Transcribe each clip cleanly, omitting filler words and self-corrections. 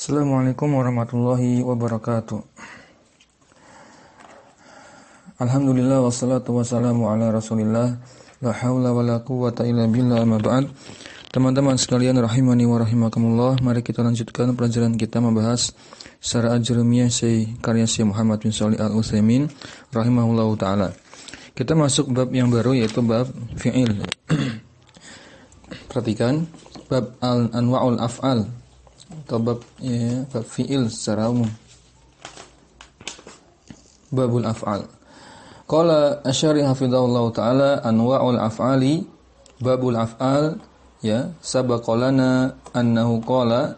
Assalamualaikum warahmatullahi wabarakatuh. Alhamdulillah wassalatu wassalamu ala Rasulillah. La haula wala quwwata illa billah, amma ba'd. Teman-teman sekalian rahimani wa rahimakumullah, mari kita lanjutkan pelajaran kita membahas secara ajrumiyah karya Syekh Muhammad bin Shalih Al-Utsaimin rahimahullahu taala. Kita masuk bab yang baru, yaitu bab fi'il. Perhatikan bab anwa'ul af'al atau bab fi'il secara umum. Babul af'al. Qala asy-syarih hafizahullahu taala anwa'ul af'ali babul af'al, sabaqalana annahu qala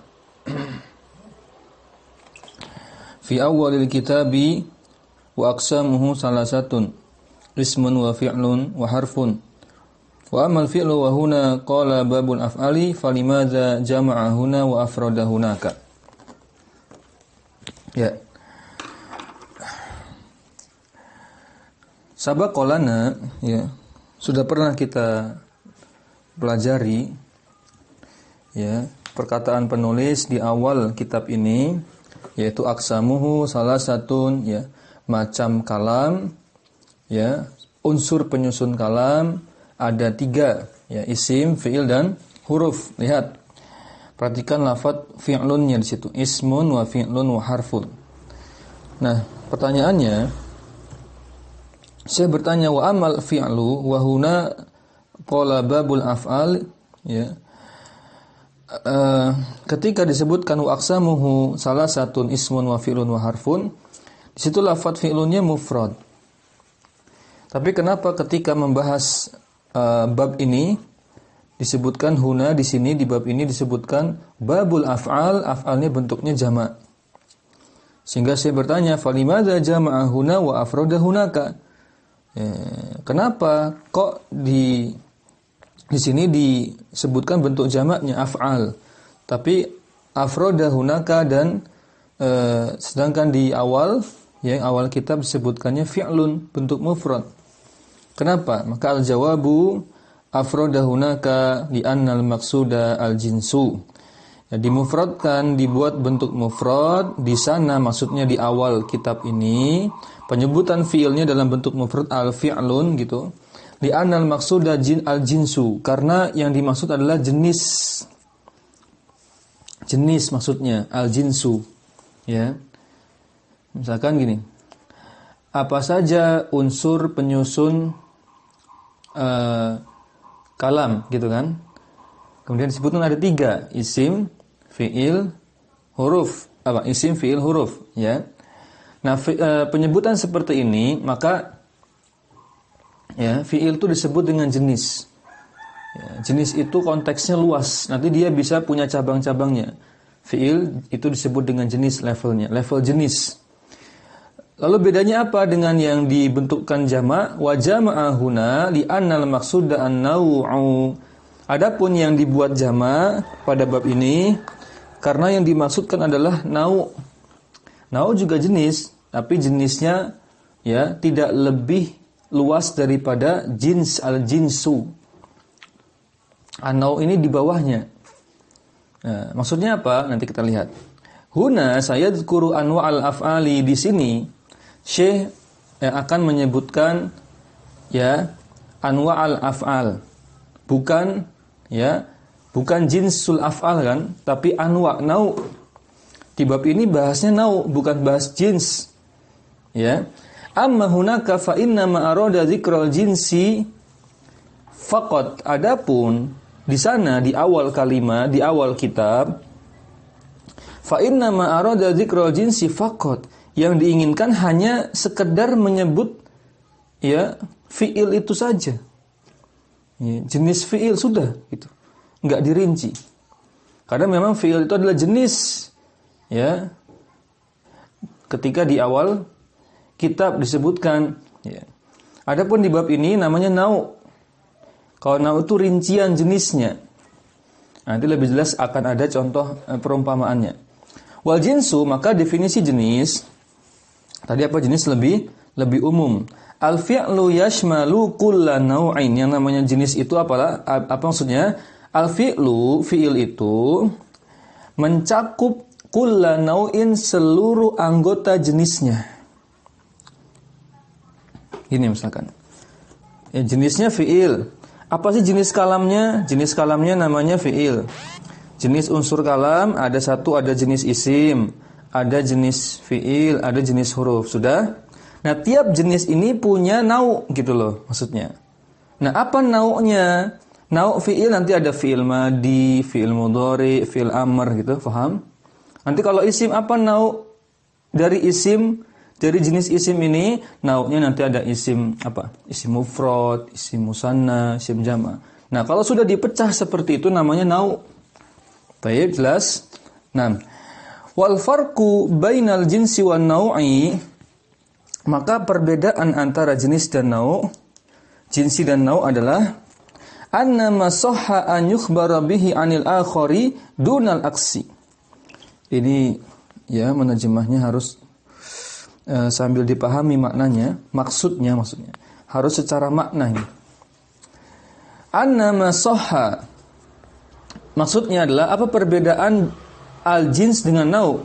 fi awwalil kitabi wa aqsamuhu salasatun ismun wa fi'lun wa harfun. Wa amal fi'lu wa huna qala babul af'ali falimadza jama'a huna wa afrada hunaka. Ya. Sabaqalana, sudah pernah kita pelajari perkataan penulis di awal kitab ini, yaitu aqsamuhu salasatun, macam kalam, unsur penyusun kalam ada 3, isim, fi'il dan huruf. Lihat, perhatikan lafaz fi'lunnya di situ, ismun wa fi'lun wa harfun. Nah, pertanyaannya, saya bertanya, wa amal fi'lu wa huna qala babul af'al, ketika disebutkan wa aqsamuhu salasatun ismun wa fi'lun wa harfun, di situ lafaz fi'lunnya mufrad. Tapi kenapa ketika membahas bab ini disebutkan huna, di sini di bab ini disebutkan babul af'al, af'alnya bentuknya jamak. Sehingga saya bertanya, falimadza jama'a huna wa afrada hunaka? Kenapa kok di sini disebutkan bentuk jamaknya af'al, tapi afrada hunaka, dan sedangkan di awal kitab disebutkannya fi'lun, bentuk mufrad. Kenapa? Maka al-jawabu afrada hunaka li annal maqsuda al-jinsu. Dimufradkan, dibuat bentuk mufrad di sana, maksudnya di awal kitab ini penyebutan fiilnya dalam bentuk mufrad al-fi'lun gitu. Li annal maqsuda al-jinsu, karena yang dimaksud adalah jenis. Jenis maksudnya al-jinsu. Misalkan gini. Apa saja unsur penyusun kalam gitu kan. Kemudian disebutkan ada 3, isim, fi'il, huruf. Isim, fi'il, huruf, Nah, penyebutan seperti ini, maka fi'il itu disebut dengan jenis. Jenis itu konteksnya luas. Nanti dia bisa punya cabang-cabangnya. Fi'il itu disebut dengan jenis, levelnya, level jenis. Lalu bedanya apa dengan yang dibentukkan jamak? Wa jama'a huna li annal maqsuda an-naw'u. Adapun yang dibuat jamak pada bab ini karena yang dimaksudkan adalah nau'. Nau' juga jenis, tapi jenisnya tidak lebih luas daripada jins al-jinsu. An-nau' ini di bawahnya. Nah, maksudnya apa? Nanti kita lihat. Huna sayadzkuru anwa'al af'ali, di sini Syekh akan menyebutkan anwa'al af'al. Bukan jinsul af'al kan, tapi anwa', nau'. Di bab ini bahasnya nau', bukan bahas jins. Amma hunaka fa inna ma arada dzikral jinsi faqat. Adapun di sana di awal kalimat, di awal kitab, fa inna ma arada dzikral jinsi faqat, yang diinginkan hanya sekedar menyebut fi'il itu saja. Jenis fi'il sudah gitu. Enggak dirinci. Karena memang fi'il itu adalah jenis. Ketika di awal kitab disebutkan. Adapun di bab ini namanya nau'. Kalau nau' itu rincian jenisnya. Nanti lebih jelas akan ada contoh perumpamaannya. Wal jinsu, maka definisi jenis. Tadi apa jenis lebih umum. Al-fi'lu yashmalu kulla naw'in. Yang namanya jenis itu apa maksudnya? Al-fi'lu, fi'il itu mencakup kulla nau'in, seluruh anggota jenisnya. Ini misalkan. Ya, jenisnya fi'il. Apa sih jenis kalamnya? Jenis kalamnya namanya fi'il. Jenis unsur kalam ada satu, ada jenis isim, ada jenis fi'il, ada jenis huruf. Sudah? Nah, tiap jenis ini punya nau' gitu loh maksudnya. Nah, apa nau'nya? Nau' fi'il nanti ada fi'il madi, fi'il mudhari, fi'il amr gitu, paham? Nanti kalau isim apa nau' dari isim? Dari jenis isim ini, nau'nya nanti ada isim apa? Isim mufrad, isim musanna, isim jama'. Nah, kalau sudah dipecah seperti itu namanya nau'. Baik, jelas? Nah, wal farqu bainal jinsi wan nau'i, maka perbedaan antara jenis dan nau', jinsi dan nau' adalah anna ma sahha an yukhbara bihi 'anil akhari dunal aksi. Ini ya menerjemahnya harus sambil dipahami maknanya, maksudnya harus secara makna ini. Anna ma sahha, maksudnya adalah apa perbedaan al-jins dengan nau'?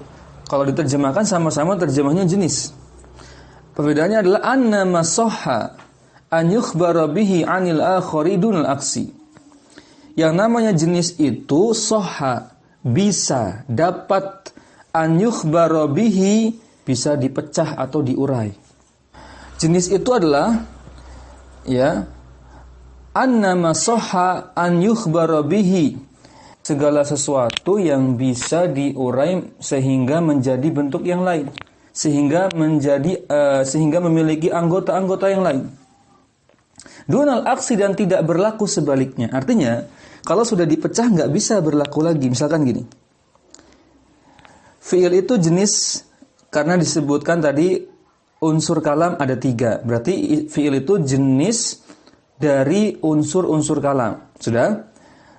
Kalau diterjemahkan sama-sama terjemahnya jenis. Perbedaannya adalah anna ma sahha an yukhbara bihi 'anil akhari dunal aksi. Yang namanya jenis itu sahha, bisa, dapat, an yukhbara bihi, bisa dipecah atau diurai. Jenis itu adalah ya anna ma sahha an yukhbara bihi, segala sesuatu yang bisa diurai sehingga menjadi bentuk yang lain, sehingga memiliki anggota-anggota yang lain. Dunal aksi, dan tidak berlaku sebaliknya. Artinya kalau sudah dipecah nggak bisa berlaku lagi. Misalkan gini, fi'il itu jenis karena disebutkan tadi unsur kalam ada 3. Berarti fi'il itu jenis dari unsur-unsur kalam. Sudah?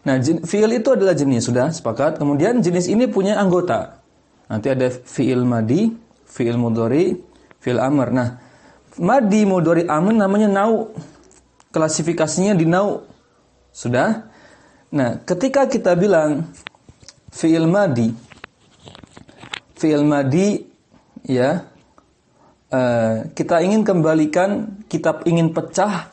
Nah, fi'il itu adalah jenis. Sudah? Sepakat? Kemudian jenis ini punya anggota. Nanti ada fi'il madi, fi'il mudhari, fi'il amr. Nah, madi, mudhari, amr namanya nau'. Klasifikasinya di nau'. Sudah? Nah, ketika kita bilang fi'il madi ya, kita ingin kembalikan, kita ingin pecah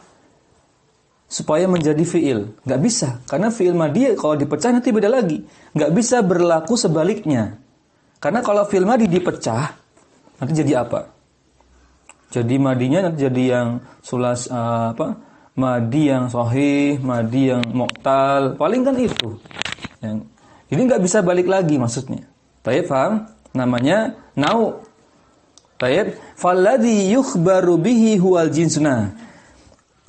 supaya menjadi fi'il. Nggak bisa, karena fi'il madi kalau dipecah nanti beda lagi. Nggak bisa berlaku sebaliknya. Karena kalau fi'il madi dipecah, nanti jadi apa? Jadi madinya nanti jadi yang madi yang sahih, madi yang mu'tal, paling kan itu. Ini nggak bisa balik lagi maksudnya. Baik, paham? Namanya nau'. Baik, falladhi yukhbaru bihi huwal jinsuna.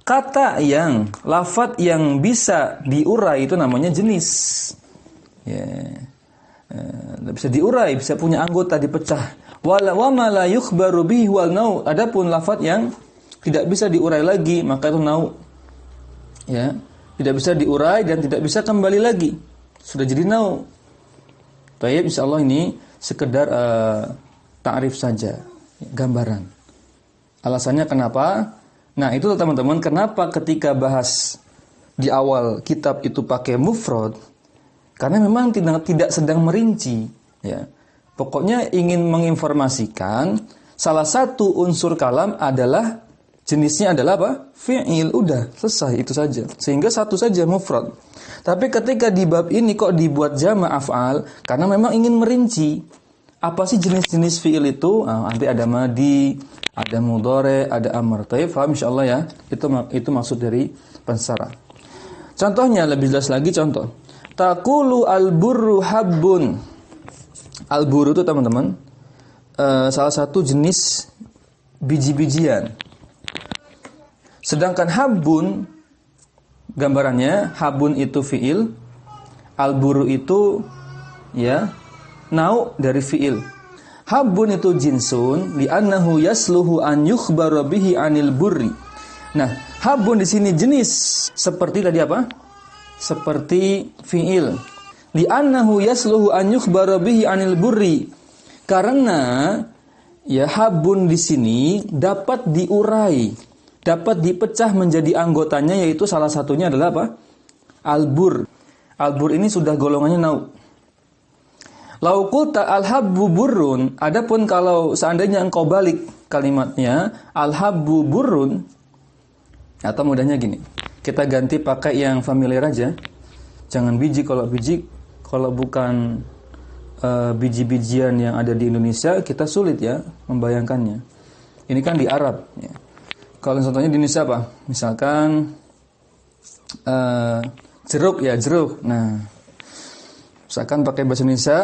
Kata yang, lafadz yang bisa diurai itu namanya jenis. Ya. Bisa diurai, bisa punya anggota dipecah. Wa ma la yukhbaru bihi huwal nau'. Adapun lafadz yang tidak bisa diurai lagi, maka itu nau'. Ya, tidak bisa diurai dan tidak bisa kembali lagi. Sudah jadi nau'. Baik, insyaallah ini sekedar ta'rif saja, gambaran. Alasannya kenapa? Nah, itu teman-teman, kenapa ketika bahas di awal kitab itu pakai mufrad? Karena memang tidak sedang merinci, ya. Pokoknya ingin menginformasikan salah satu unsur kalam adalah jenisnya adalah apa? Fi'il, udah selesai itu saja. Sehingga satu saja mufrad. Tapi ketika di bab ini kok dibuat jama' af'al? Karena memang ingin merinci apa sih jenis-jenis fi'il itu? Nanti ada madi, ada mudhari, ada amr. Taib, paham insyaallah ya? Itu maksud dari pensara. Contohnya lebih jelas lagi, contoh. Taqulu al-burru habbun. Al-burru itu teman-teman salah satu jenis biji-bijian. Sedangkan habbun, gambarannya habbun itu fi'il, al-burru itu ya nau' dari fi'il. Habbun itu jinsun li'annahu yasluhu an yukhbara bihi 'anil burri. Nah, habbun di sini jenis seperti tadi apa? Seperti fi'il. Li'annahu yasluhu an yukhbara bihi 'anil burri. Karena ya habbun di sini dapat diurai, dapat dipecah menjadi anggotanya, yaitu salah satunya adalah apa? Al-bur. Al-bur ini sudah golongannya nau'. Lau qulta al-habbu burrun, adapun kalau seandainya engkau balik kalimatnya al-habbu burrun, atau mudahnya gini, kita ganti pakai yang familiar aja. Jangan biji, kalau bukan biji-bijian yang ada di Indonesia, kita sulit ya membayangkannya. Ini kan di Arab ya. Kalau contohnya di Indonesia apa? Misalkan jeruk ya, jeruk. Nah, misalkan pakai bahasa Indonesia,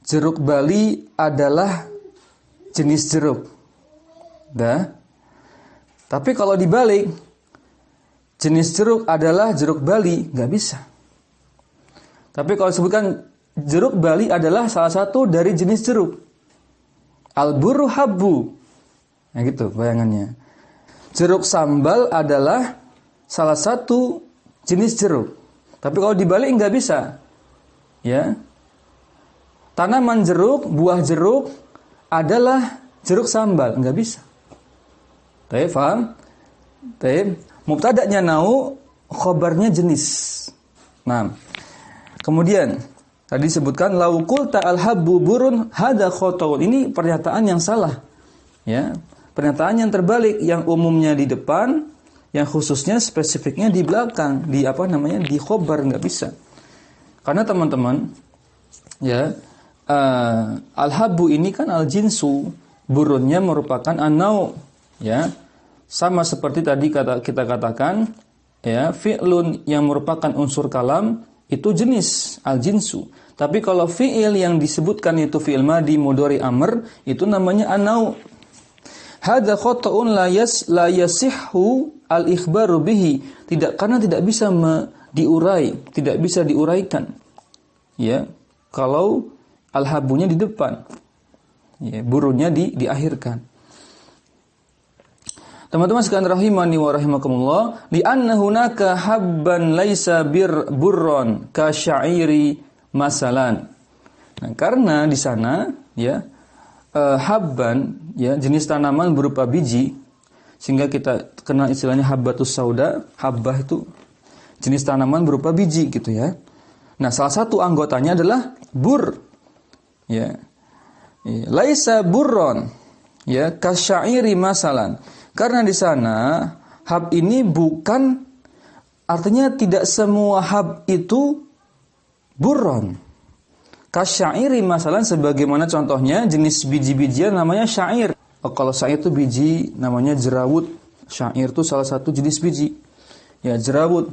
jeruk Bali adalah jenis jeruk. Dah. Tapi kalau dibalik, jenis jeruk adalah jeruk Bali, nggak bisa. Tapi kalau sebutkan jeruk Bali adalah salah satu dari jenis jeruk. Al-burru habbu. Nah gitu bayangannya. Jeruk sambal adalah salah satu jenis jeruk. Tapi kalau dibalik nggak bisa. Ya. Tanaman jeruk, buah jeruk adalah jeruk sambal, nggak bisa. Taib, paham? Taib. Mubtada'nya nau, khobarnya jenis. Nah, kemudian tadi sebutkan lau qulta al-habbu burun hadza khotoun. Ini pernyataan yang salah. Ya, pernyataan yang terbalik, yang umumnya di depan, yang khususnya spesifiknya di belakang, di di khobar, nggak bisa. Karena teman-teman, ya, al-habbu ini kan al-jinsu, burunnya merupakan an-nau, ya. Sama seperti tadi kita katakan, ya, fi'lun yang merupakan unsur kalam itu jenis al-jinsu. Tapi kalau fi'il yang disebutkan itu fi'il madi, mudhari, amr, itu namanya an-nau. Hadza khata'un la yasihhu al-ikhbaru bihi. Karena tidak bisa tidak bisa diuraikan. Ya, kalau al-habbunya di depan. Ya, burunnya diakhirkan. Teman-teman sekalian rahimani wa rahimakumullah, li'anna hunaka habban laisa burron ka sya'iri masalan. Nah, karena di sana ya habban ya jenis tanaman berupa biji, sehingga kita kenal istilahnya habbatus sauda. Habbah itu jenis tanaman berupa biji gitu ya. Nah, salah satu anggotanya adalah bur. Ya. Laisa burron ya ka sya'iri masalan. Karena di sana hab ini bukan, artinya tidak semua hab itu burron. Kasyairi masalan, sebagaimana contohnya jenis biji-bijian namanya syair. Kalau syair itu biji namanya jerawut. Syair itu salah satu jenis biji. Ya, jerawut.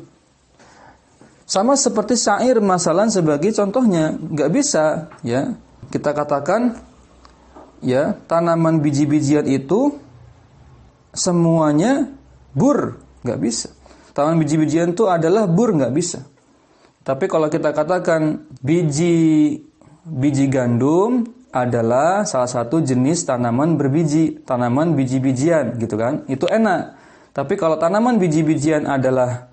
Sama seperti syair masalan sebagai contohnya, nggak bisa ya kita katakan ya tanaman biji-bijian itu semuanya bur, nggak bisa. Tanaman biji-bijian itu adalah bur, nggak bisa. Tapi kalau kita katakan biji gandum adalah salah satu jenis tanaman berbiji, tanaman biji-bijian, gitu kan? Itu enak. Tapi kalau tanaman biji-bijian adalah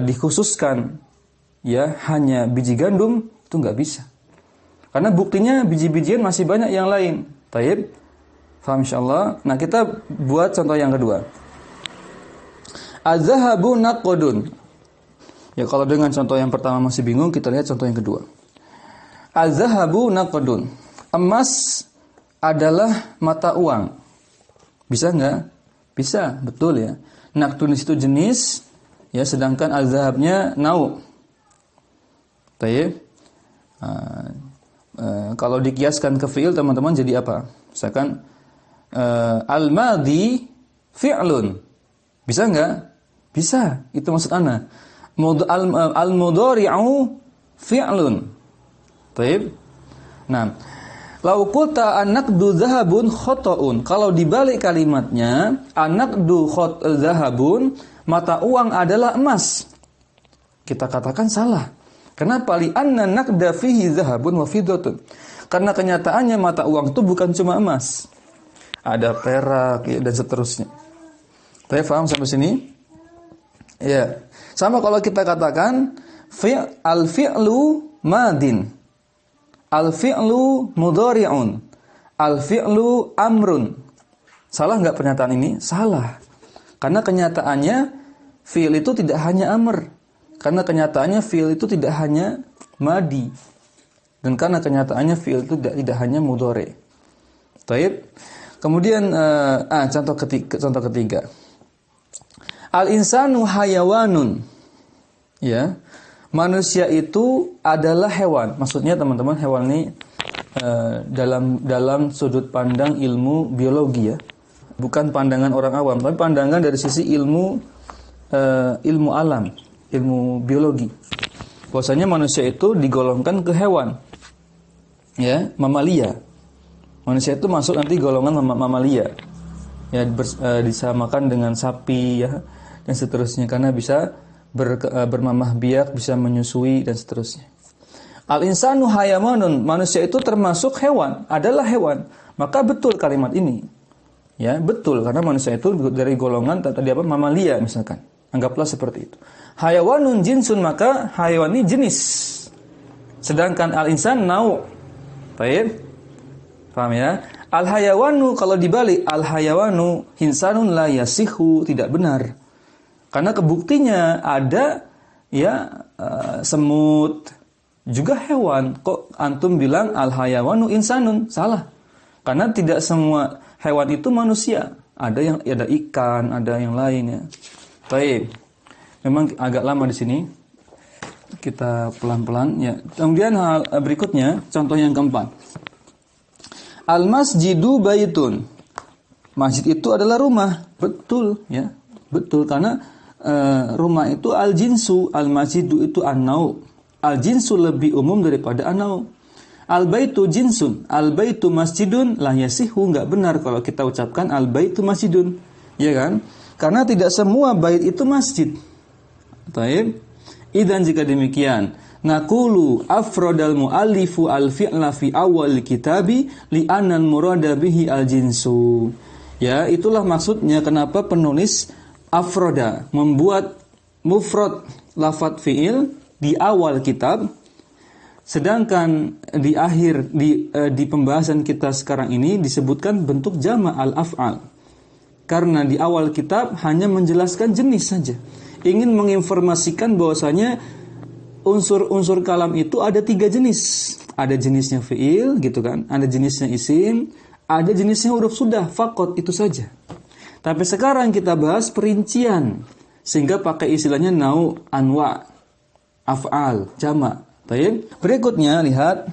dikhususkan, ya hanya biji gandum, itu nggak bisa. Karena buktinya biji-bijian masih banyak yang lain. Taib. Faham insyaallah. Nah, kita buat contoh yang kedua. Az-zahabu naqdun. Ya, kalau dengan contoh yang pertama masih bingung, kita lihat contoh yang kedua. Az-zahabu naqdun. Emas adalah mata uang. Bisa enggak? Bisa, betul ya. Naqdun itu jenis, ya, sedangkan az-zahabnya nau. Baik. Kalau dikiaskan ke fi'il, teman-teman jadi apa? Misalkan al-madhi fi'lun. Bisa enggak? Bisa. Itu maksud ana. Al-mudhari'u fi'lun. Baik. Nah, lau qulta an-naqdu dhahabun khata'un. Kalau dibalik kalimatnya, an-naqdu dhahabun, mata uang adalah emas. Kita katakan salah. Kenapa? Li'anna naqda fihi dhahabun wa fiddatun. Karena kenyataannya mata uang itu bukan cuma emas. Ada perak ya, dan seterusnya. Saya paham sampai sini? Ya. Sama kalau kita katakan al-fi'lu madin. Al-fi'lu mudhari'un. Al-fi'lu amrun. Salah enggak pernyataan ini? Salah. Karena kenyataannya fi'il itu tidak hanya amr. Karena kenyataannya fi'il itu tidak hanya madi. Dan karena kenyataannya fi'il itu tidak hanya mudhari. Baik. Kemudian contoh ketiga. Al-insanu hayawanun. Ya. Manusia itu adalah hewan. Maksudnya teman-teman, hewan ini dalam sudut pandang ilmu biologi ya. Bukan pandangan orang awam, tapi pandangan dari sisi ilmu alam, ilmu biologi. Bahwasanya manusia itu digolongkan ke hewan. Ya, mamalia. Manusia itu masuk nanti golongan mamalia. Ya, disamakan dengan sapi ya dan seterusnya karena bisa bermamah biak, bisa menyusui dan seterusnya. Al-insanu hayawanun, manusia itu termasuk hewan, adalah hewan. Maka betul kalimat ini. Ya, betul karena manusia itu dari golongan tadi apa? Mamalia misalkan. Anggaplah seperti itu. Hayawanun jinsun, maka hayawan ini jenis. Sedangkan al-insan nau'. Baik? Paham ya? Al-hayawanu kalau dibalik, al-hayawanu hinsanun la yasihu, tidak benar. Karena kebuktinya ada ya semut juga hewan. Kok antum bilang al-hayawanu insanun? Salah. Karena tidak semua hewan itu manusia. Ada ikan, ada yang lainnya. Baik. Memang agak lama di sini. Kita pelan-pelan ya. Kemudian hal berikutnya, contoh yang keempat. Al-masjidu baitun. Masjid itu adalah rumah. Betul ya. Betul karena rumah itu al-jinsu, al-masjidu itu an-nau'. Al-jinsu lebih umum daripada an-nau'. Al-baitu jinsun, al-baitu masjidun la yasihu, enggak benar kalau kita ucapkan al-baitu masjidun. Ya kan? Karena tidak semua bait itu masjid. Baik. Idan jika demikian, naqulu afradal muallifu al-fi'la fi awal kitabi li'anna al-murada bihi al-jinsu. Ya, itulah maksudnya kenapa penulis afroda membuat mufrad lafadz fi'il di awal kitab, sedangkan di akhir di pembahasan kita sekarang ini disebutkan bentuk jama' al-af'al. Karena di awal kitab hanya menjelaskan jenis saja. Ingin menginformasikan bahwasanya unsur-unsur kalam itu ada 3 jenis. Ada jenisnya fi'il gitu kan, ada jenisnya isim, ada jenisnya huruf sudah, faqat, itu saja. Tapi sekarang kita bahas perincian, sehingga pakai istilahnya nau', anwa', af'al, jama'. Baik. Berikutnya lihat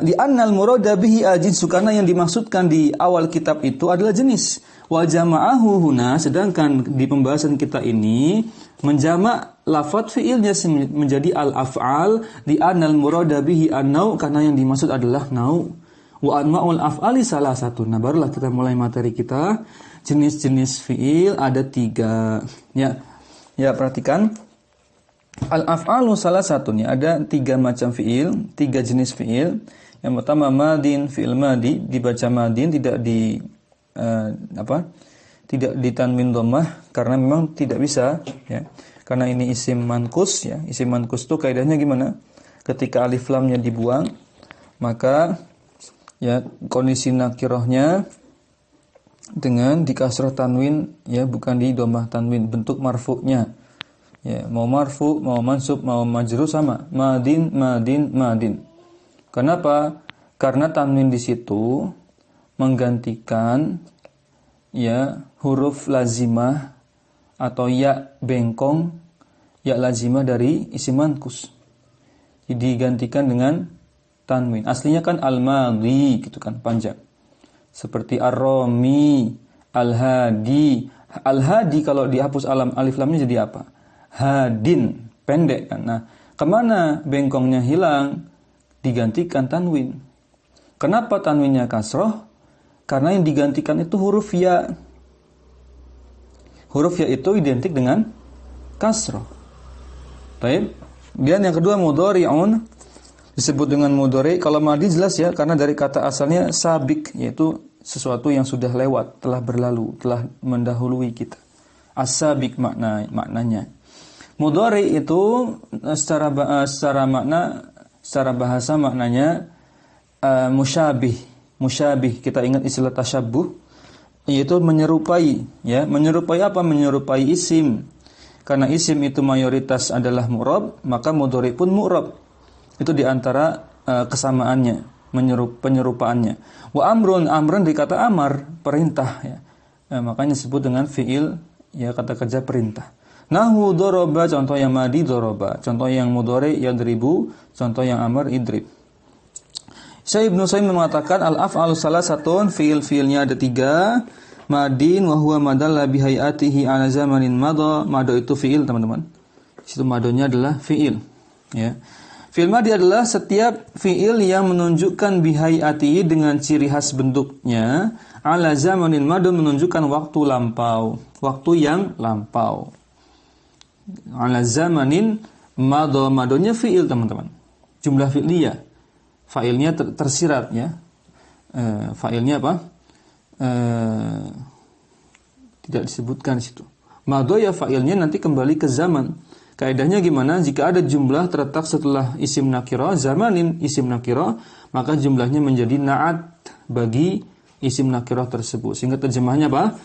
di annal murada bihi al-jinsu, karena yang dimaksudkan di awal kitab itu adalah jenis. Wa jama'ahu huna, sedangkan di pembahasan kita ini menjama' lafadz fi'ilnya menjadi al-af'al, di annal murada bihi an-nau', karena yang dimaksud adalah nau'. Wa anma'ul af'ali salah satu. Nah, barulah kita mulai materi kita. Jenis-jenis fi'il ada 3. Ya, perhatikan. Al-af'alu salah satunya, ada 3 macam fi'il, 3 jenis fi'il. Yang pertama madin, fi'il madi, dibaca madin, tidak tidak ditanwin dhammah karena memang tidak bisa ya. Karena ini isim manqus ya. Isim manqus itu kaidahnya gimana? Ketika alif lamnya dibuang, maka ya kondisi nakirahnya dengan dikasrah tanwin ya, bukan di dhammah tanwin, bentuk marfu'nya. Ya, mau marfu, mau mansub, mau majrur sama. Madin, madin, madin. Kenapa? Karena tanwin di situ menggantikan ya huruf lazimah atau ya bengkong, ya lazimah dari isim manqus. Jadi digantikan dengan tanwin. Aslinya kan al-madhi gitu kan, panjang. Seperti ar-rami, al-hadi. Al-hadi kalau dihapus alif lamnya jadi apa? Hadin, pendek kan. Nah, kemana bengkongnya hilang? Digantikan tanwin. Kenapa tanwinnya kasroh? Karena yang digantikan itu huruf ya. Huruf ya itu identik dengan kasroh. Baik. Dan yang kedua mudhari'un, disebut dengan mudhari'. Kalau madi jelas ya, karena dari kata asalnya sabik, yaitu sesuatu yang sudah lewat, telah berlalu, telah mendahului kita. As-sabik maknanya. Mudhari' itu secara bahasa maknanya musyabih. Musyabih, kita ingat istilah tasyabbuh, yaitu menyerupai ya. Menyerupai apa? Menyerupai isim. Karena isim itu mayoritas adalah mu'rab, maka mudhari' pun mu'rab. Itu diantara kesamaannya, penyerupaannya. Wa amrun, amrun dikata amar, perintah ya. Makanya disebut dengan fiil ya, kata kerja perintah. Nahu doroba, contoh yang madi doroba, contoh yang mudhari yadribu, contoh yang amr idrib. Syekh Ibnu Utsaimin mengatakan al-af'alu salasatun, fiil-fiilnya ada 3. Madin wa huwa madalla bi hayatihi ala zamanin madha. Mado itu fiil, teman-teman. Situ madonya adalah fiil ya. Fi'il madi adalah setiap fi'il yang menunjukkan bihayati dengan ciri khas bentuknya, ala zamanin madu menunjukkan waktu lampau, waktu yang lampau. Ala zamanin madu, madunya fi'il, teman-teman. Jumlah fi'liyah. Fa'ilnya tersirat ya. Fa'ilnya apa? Tidak disebutkan di situ. Madu ya fa'ilnya nanti kembali ke zaman. Kaidahnya gimana? Jika ada jumlah terletak setelah isim nakirah, zamanin isim nakirah, maka jumlahnya menjadi na'at bagi isim nakirah tersebut. Sehingga terjemahnya apa?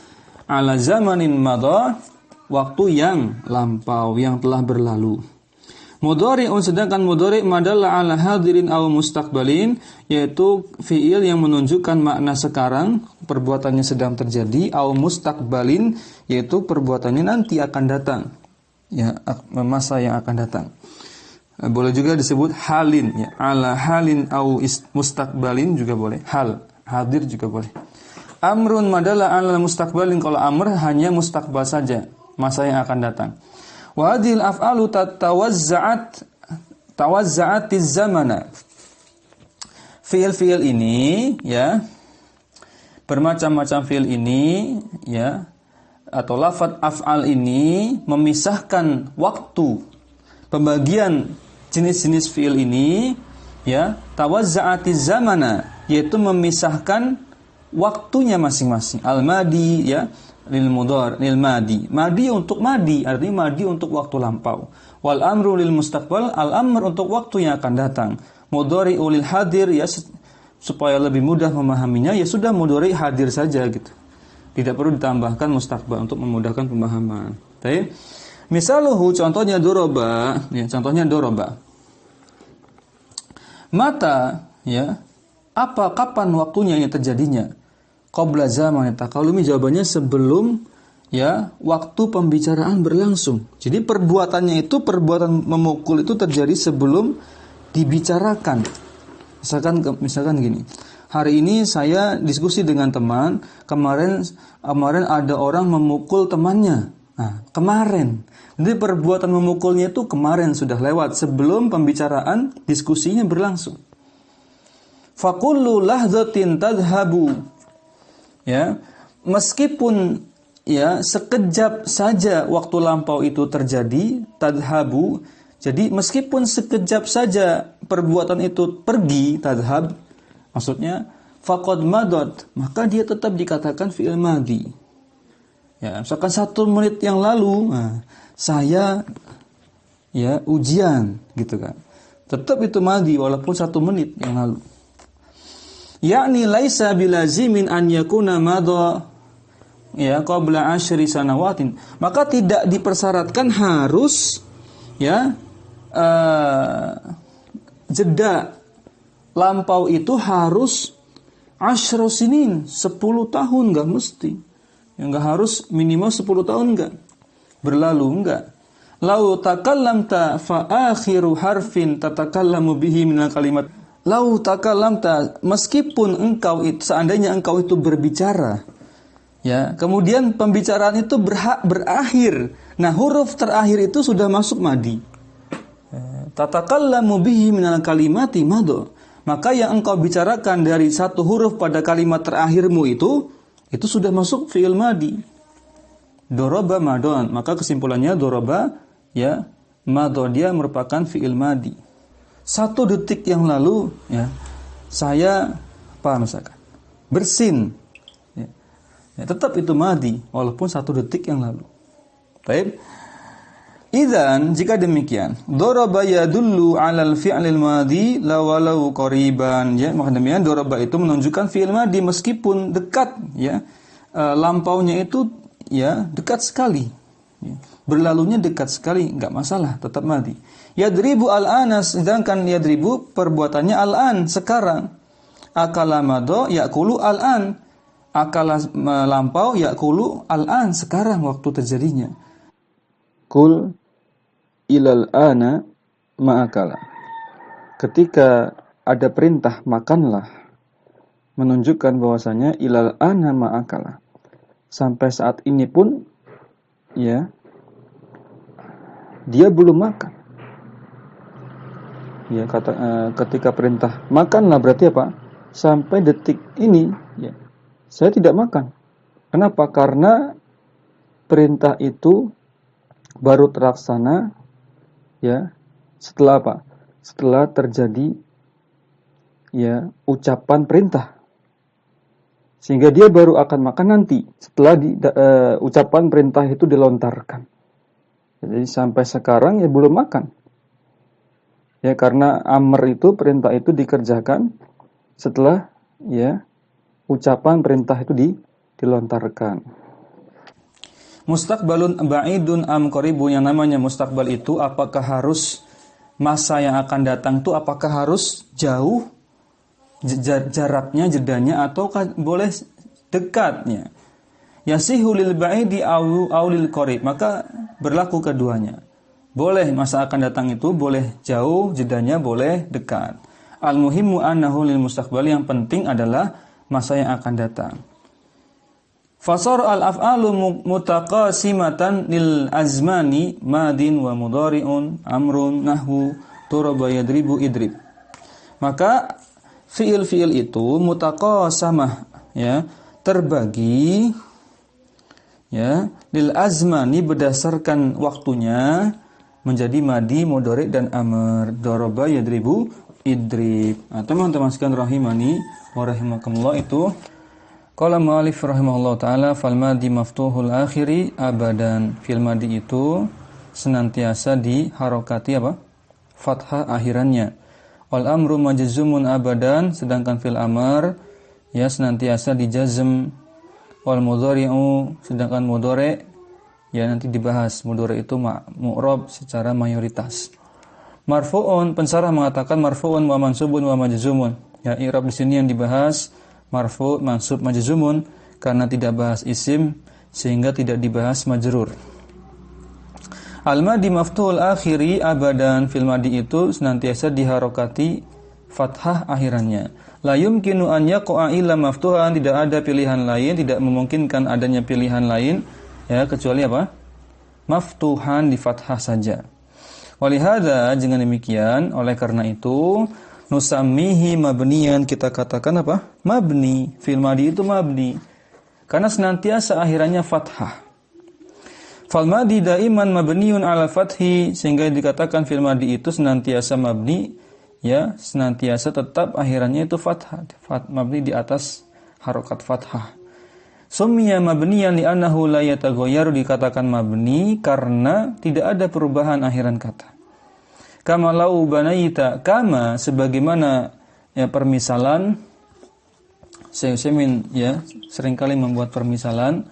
Ala zamanin madha, waktu yang lampau, yang telah berlalu. Mudhari'un, sedangkan mudhari' madalla ala hadirin aw mustaqbalin, yaitu fi'il yang menunjukkan makna sekarang, perbuatannya sedang terjadi, aw mustaqbalin, yaitu perbuatannya nanti akan datang. Ya, masa yang akan datang. Boleh juga disebut halin ya, ala halin au mustaqbalin juga boleh. Hal, hadir juga boleh. Amrun madalla ala mustaqbalin, kalau amr hanya mustaqbal saja, masa yang akan datang. Wa hadhil af'alu tawazza'atiz zamana. Fiil-fiil ini ya, bermacam-macam fiil ini ya, atau lafadz af'al ini memisahkan waktu, pembagian jenis-jenis fi'il ini ya, tawazza'atiz zamana, yaitu memisahkan waktunya masing-masing. Al-madi ya, lil mudhari, lil madi. Madi untuk madi, artinya madi untuk waktu lampau. Wal amru lil mustaqbal, al-amr untuk waktu yang akan datang. Mudhari ulil hadir ya, supaya lebih mudah memahaminya ya sudah mudhari hadir saja gitu. Tidak perlu ditambahkan mustaqbal untuk memudahkan pemahaman. Baik. Misaluhu, contohnya doroba, ya, contohnya doroba. Mata, ya, apa, kapan waktunya yang terjadinya? Qabla zaman takalumi, jawabannya sebelum ya waktu pembicaraan berlangsung. Jadi perbuatannya itu, perbuatan memukul itu terjadi sebelum dibicarakan. Misalkan gini. Hari ini saya diskusi dengan teman, kemarin ada orang memukul temannya. Nah, kemarin. Jadi perbuatan memukulnya itu kemarin sudah lewat, sebelum pembicaraan diskusinya berlangsung. Fakullu lahzatin tadhabu. Ya, meskipun ya sekejap saja waktu lampau itu terjadi, tadhabu. Jadi meskipun sekejap saja perbuatan itu pergi, tadhab, maksudnya faqad madad, maka dia tetap dikatakan fi'il madhi. Ya, misalkan 1 menit yang lalu, nah, saya ya ujian gitu kan. Tetap itu madhi walaupun 1 menit yang lalu. Yakni laisa bilazimin an yakuna madha ya qabla 10 sanawatin. Maka tidak dipersyaratkan harus ya jeda lampau itu harus 10 sinin, 10 tahun, enggak mesti. Enggak harus minimal 10 tahun, enggak. Berlalu, enggak. Lau takallamta fa akhiru harfin tatakallamu bihi minal kalimat. Lau takallamta, meskipun engkau itu, seandainya engkau itu berbicara, ya, kemudian pembicaraan itu berakhir. Nah, huruf terakhir itu sudah masuk madi. Tatakallamu bihi minal kalimati madho. Maka yang engkau bicarakan dari 1 huruf pada kalimat terakhirmu itu sudah masuk fi'il madi. Doroba madon. Maka kesimpulannya doroba ya madho, dia merupakan fi'il madi. 1 detik yang lalu ya saya misalkan bersin ya, tetap itu madi walaupun 1 detik yang lalu. Baik. Idzan, jika demikian, daraba yadullu 'alal fi'lil madhi lawalau qariban, ya, maka demikian daraba itu menunjukkan fi'il madhi meskipun dekat, ya. Lampaunya itu ya dekat sekali. Ya. Berlalunya dekat sekali, enggak masalah, tetap madhi. Yadribu al-ana, sedangkan yadribu perbuatannya al-an, sekarang. Akala mado yakulu al-an. Akala melampau yakulu al-an, sekarang waktu terjadinya. Kul ilal ana ma'akala. Ketika ada perintah makanlah, menunjukkan bahwasanya ilal ana ma'akala. Sampai saat ini pun ya dia belum makan. Ya, ketika perintah makanlah berarti apa? Sampai detik ini ya, saya tidak makan. Kenapa? Karena perintah itu baru terlaksana ya setelah apa? Setelah terjadi ya ucapan perintah. Sehingga dia baru akan makan nanti setelah ucapan perintah itu dilontarkan. Jadi sampai sekarang ya belum makan. Ya, karena amr itu, perintah itu dikerjakan setelah ya ucapan perintah itu dilontarkan. Mustaqbalun ba'idun am qaribun, yang namanya mustaqbal itu apakah harus masa yang akan datang itu apakah harus jauh jaraknya, jedanya, atau boleh dekatnya? Yasihu lil ba'idi aw lil qarib, maka berlaku keduanya. Boleh masa akan datang itu boleh jauh, jedanya boleh dekat. Al-muhimmu annahu lil mustaqbal, yang penting adalah masa yang akan datang. Fasar al-af'alu mutaqasimatan lil azmani madin wa mudhari'un amrun nahwu turaba yadribu idrib. Maka fiil-fiil itu mutaqasamah ya, terbagi ya lil azmani berdasarkan waktunya menjadi madi, mudhari dan amr. Daraba yadribu idrib. Nah, teman-teman sekalian rahimani wa rahimakumullah, itu qala mu'allif rahimahullah taala fal madi maftuhul akhiri abadan. Fil madi itu senantiasa diharokati apa? Fathah akhirannya. Wal amru majzumun abadan, sedangkan fil amr ya senantiasa dijazm. Wal mudhari'u, sedangkan mudhari ya nanti dibahas, mudhari itu mu'rab secara mayoritas. Marfu'un, pensarah mengatakan marfu'un wa mansubun wa majzumun. Ya, i'rab di sini yang dibahas marfu', mansub, majzumun, karena tidak bahas isim sehingga tidak dibahas majrur. Al-madi maftuhul akhiri abadan, fil madi itu senantiasa diharokati fathah akhirannya. La yumkinu an yaqa'a illa maftuhan, tidak ada pilihan lain, tidak memungkinkan adanya pilihan lain ya kecuali apa? Maftuhan, di fathah saja. Walihada, dengan demikian, oleh karena itu nusammihi mabniyan, kita katakan apa? Mabni. Fil madi itu mabni karena senantiasa akhirannya fathah. Fal madi daiman mabniun ala fathi, sehingga dikatakan fil madi itu senantiasa mabni ya, senantiasa tetap akhirannya itu fathah, mabni di atas harokat fathah. Summiya mabniyan li'annahu la yataghayyaru, dikatakan mabni karena tidak ada perubahan akhiran kata. Kama lau banaita, kama sebagaimana ya permisalan, Syekh Utsaimin ya seringkali membuat permisalan.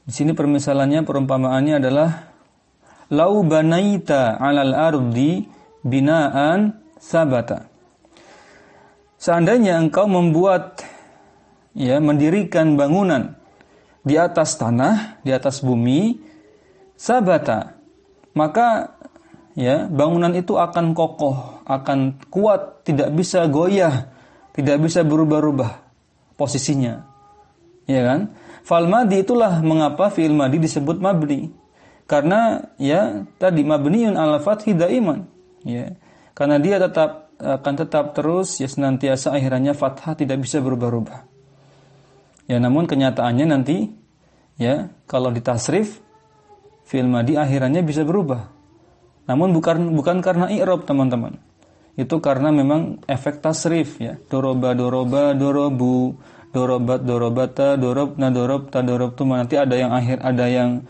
Di sini permisalannya, perumpamaannya adalah lau banaita 'alal ardi binaan sabata. Seandainya engkau membuat ya mendirikan bangunan di atas tanah, di atas bumi, sabata, maka ya bangunan itu akan kokoh, akan kuat, tidak bisa goyah, tidak bisa berubah-ubah posisinya. Ya kan? Fal madi, itulah mengapa fi'il madi disebut mabni. Karena ya tadi mabniun ala fathi daiman. Ya. Karena dia akan tetap terus ya senantiasa akhirannya fathah, tidak bisa berubah-ubah. Ya, namun kenyataannya nanti ya kalau ditasrif fi'il madi akhirannya bisa berubah. Namun bukan karena i'rab, teman-teman. Itu karena memang efek tasrif ya. Doroba, doroba, dorobu, dorobat, dorobata, dorobna, dorobta, dorobtu. Nanti ada yang akhir, ada yang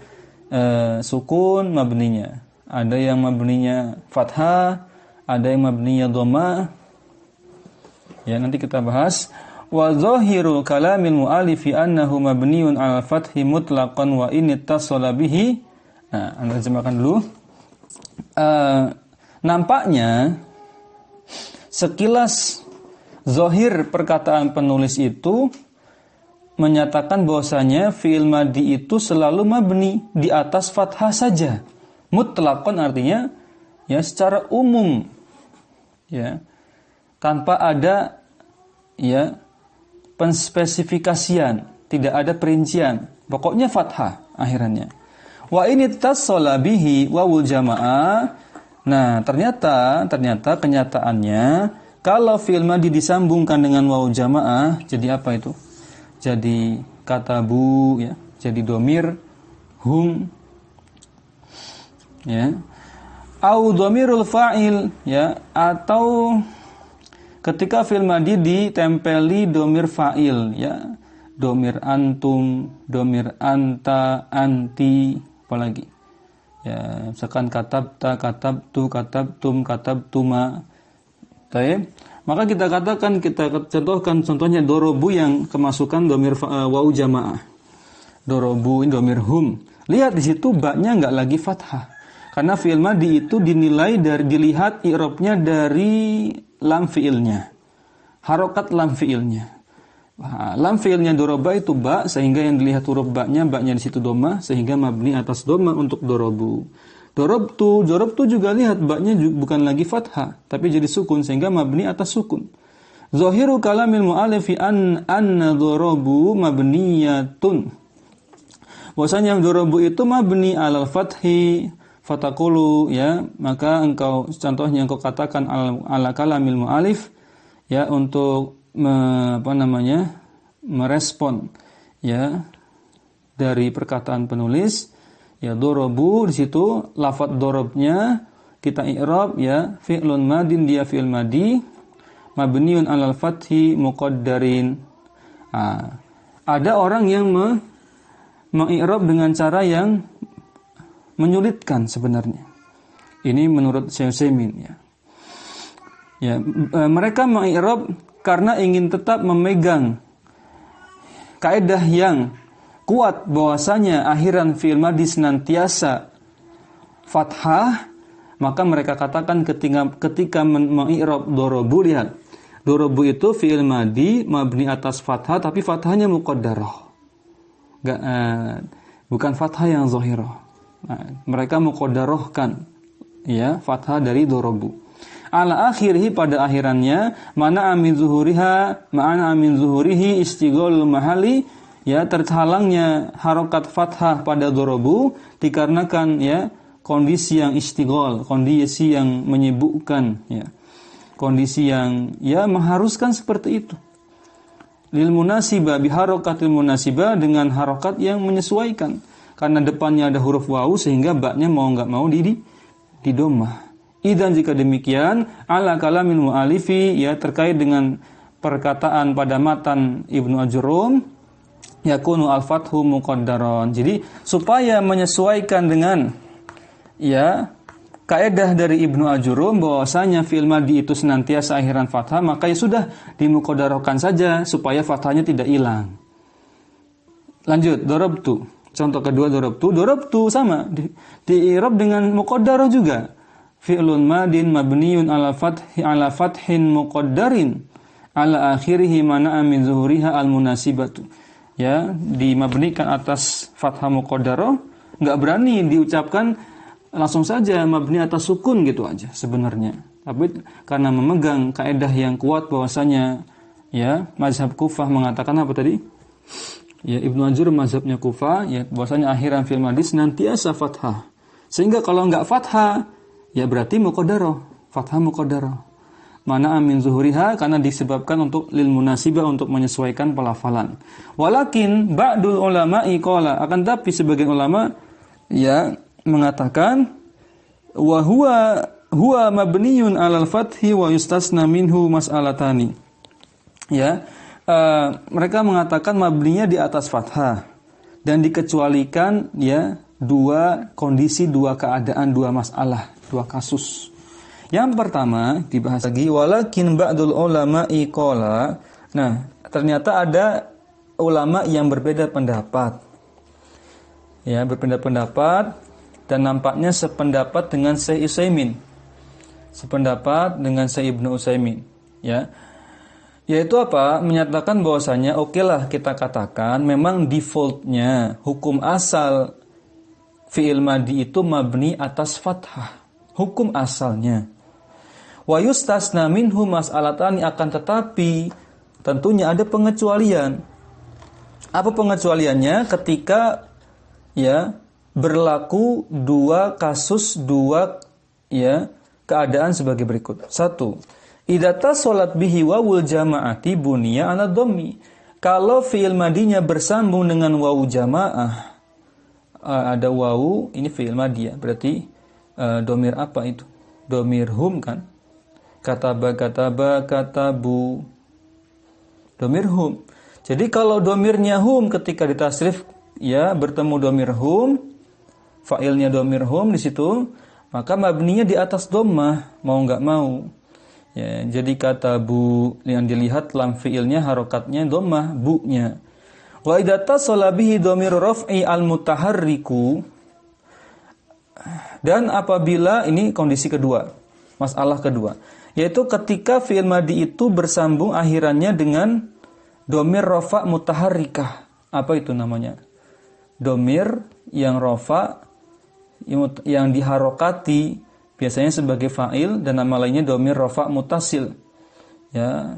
sukun mabninya, ada yang mabninya fathah, ada yang mabninya dhamma. Ya, nanti kita bahas. Wa zahiru kalamil mu'alifi annahu mabniun 'ala fathi mutlaqan wa in ittasala bihi. Nah, Anda terjemahkan dulu. nampaknya sekilas zahir perkataan penulis itu menyatakan bahwasanya fi'il madhi itu selalu mabni di atas fathah saja. Mutlaqan artinya ya secara umum, ya, tanpa ada ya penspesifikasian, tidak ada perincian. Pokoknya fathah akhirannya. Wa ini tassala bihi wawul jamaah. Nah, ternyata kenyataannya kalau fi'il madhi disambungkan dengan wawu jamaah, jadi apa itu? Jadi katabu, ya, jadi domir hum, ya, au domirul fa'il, ya, atau ketika fi'il madhi ditempeli domir fa'il, ya, domir antum, domir anta, anti, apalagi, ya, misalkan katabta, katabtu, katabtum, katabtuma. Baik. Maka kita katakan, kita contohkan contohnya dorobu yang kemasukan domir wawu jamaah. Dorobu ini domir hum. Lihat di situ baknya enggak lagi fathah. Karena fi'il madhi itu dinilai dari, dilihat i'rabnya dari lam fi'ilnya. Harokat lam fi'ilnya. Lam fi'ilnya doroba itu ba, sehingga yang dilihat huruf baknya di situ doma, sehingga mabni atas doma untuk dorobu. Dorobtu juga lihat baknya bukan lagi fathah, tapi jadi sukun, sehingga mabni atas sukun. Zahiru kalamil mu'alifi anna dorobu mabniyatun. Bahwasanya dorobu itu mabni alal fathi fatakulu, ya, maka engkau contohnya engkau katakan ala kalamil mu'alif, ya, untuk merespon, ya, dari perkataan penulis. Ya, dorobu di situ lafadz dorobnya kita i'rab, ya, fi'lun madin, dia fi'il madhi mabniun 'alal fathi muqaddarin. Ada orang yang mengi'rab dengan cara yang menyulitkan sebenarnya. Ini menurut Syekh Utsaimin, ya. Ya, mereka mengi'rab karena ingin tetap memegang kaidah yang kuat bahwasanya akhiran fi'il madhi senantiasa fathah, maka mereka katakan ketika mengi'rab dorobu, lihat, dorobu itu fi'il madhi mabni atas fathah, tapi fathahnya muqaddarah, bukan fathah yang zahirah. Nah, mereka muqaddarahkan, ya, fathah dari dorobu. Ala akhirih, pada akhirannya, mana amin zuhurihi istighalul mahali, ya, terhalangnya harokat fathah pada dorobu dikarenakan, ya, kondisi yang istighol, kondisi yang menyibukkan, ya, kondisi yang, ya, mengharuskan seperti itu. Lil munasibah biharokatil munasibah, dengan harokat yang menyesuaikan, karena depannya ada huruf wawu sehingga baknya mau enggak mau di domah. Idan jika demikian, ala kalamil mu'alifi, ya, terkait dengan perkataan pada matan Ibnu Ajurrum, yakunu al-fathu muqaddaron. Jadi supaya menyesuaikan dengan, ya, kaidah dari Ibnu Ajurrum bahwasanya fi'il madhi itu senantiasa akhiran fathah, maka ya sudah dimuqaddarahkan saja supaya fathahnya tidak hilang. Lanjut, dorobtu. Contoh kedua dorobtu sama di-i'rab dengan muqaddarah juga. Fi'lun madin mabniun ala fathin muqaddarin ala akhirih mana'a min zuhuriha al-munasibatu. Ya, dimabnikan atas fathah muqaddarah, enggak berani diucapkan langsung saja mabni atas sukun gitu aja sebenarnya. Tapi karena memegang kaidah yang kuat bahwasanya, ya, mazhab Kufah mengatakan apa tadi? Ya, Ibnu Ajurrum mazhabnya Kufah, ya, bahwasanya akhiran fi'il madhi senantiasa fathah. Sehingga kalau enggak fathah, ya berarti muqaddarah, fathah muqaddarah. Mana amin zuhuriha, karena disebabkan untuk lil munasibah, untuk menyesuaikan pelafalan. Walakin ba'dul ulama'i qala, akan tapi sebagian ulama, ya, mengatakan wa huwa mabniyun 'alal fathi wa yustasna minhu mas'alatani. Ya, mereka mengatakan mabninya di atas fathah dan dikecualikan, ya, dua kondisi, dua keadaan, dua masalah, dua kasus. Yang pertama dibahas lagi, walakin ba'dul ulama'i qala. Nah, ternyata ada ulama yang berbeda pendapat. Ya, berbeda pendapat dan nampaknya sependapat dengan Syekh Utsaimin. sependapat dengan Syekh Ibnu Utsaimin, ya. Yaitu apa? Menyatakan bahwasanya okelah kita katakan memang defaultnya hukum asal fi'il madi itu mabni atas fathah. Hukum asalnya. Wa yustasna minhu mas'alatani, akan tetapi tentunya ada pengecualian. Apa pengecualiannya? Ketika ya berlaku dua kasus, dua ya keadaan sebagai berikut. 1. Idza tasalat bihi wawul jama'ati buniya 'ala dhammi. Kalau fi'il madinya bersambung dengan wawu jamaah, ada wawu, ini fi'il madi ya. Berarti domir apa itu? Domir hum kan? Kataba, katabu. Domir hum. Jadi kalau domirnya hum ketika ditasrif ya bertemu domir hum, fa'ilnya domir hum di situ, maka mabninya di atas dhammah, mau enggak mau. Ya, jadi kata bu yang dilihat lam fiilnya harokatnya dhammah, bu-nya. Wa idza tasala bihi dhamiru raf'i al-mutaharriku, dan apabila ini kondisi kedua, masalah kedua, yaitu ketika fiil madi itu bersambung akhirannya dengan dhamir rafa' mutaharrikah. Apa itu namanya? Dhamir yang rafa' yang diharokati biasanya sebagai fa'il, dan nama lainnya dhamir rafa' mutasil. Ya,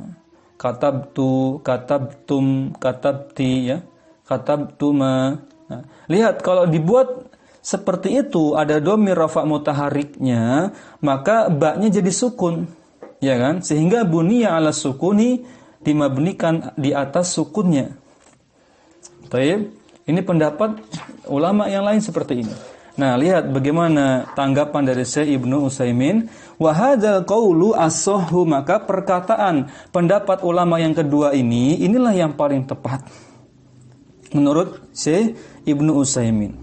katabtu, katabtum, katabti ya, katabtuma. Nah, lihat kalau dibuat seperti itu ada dhamir rafa' mutaharriknya, maka ba-nya jadi sukun. Ya kan? Sehingga buniyya 'ala sukuni, dimabnikan di atas sukunnya. Baik, ini pendapat ulama yang lain seperti ini. Nah, lihat bagaimana tanggapan dari Syekh Ibnu Utsaimin. Wa hadzal qaulu as-sahhu, maka perkataan pendapat ulama yang kedua ini, inilah yang paling tepat menurut Syekh Ibnu Utsaimin.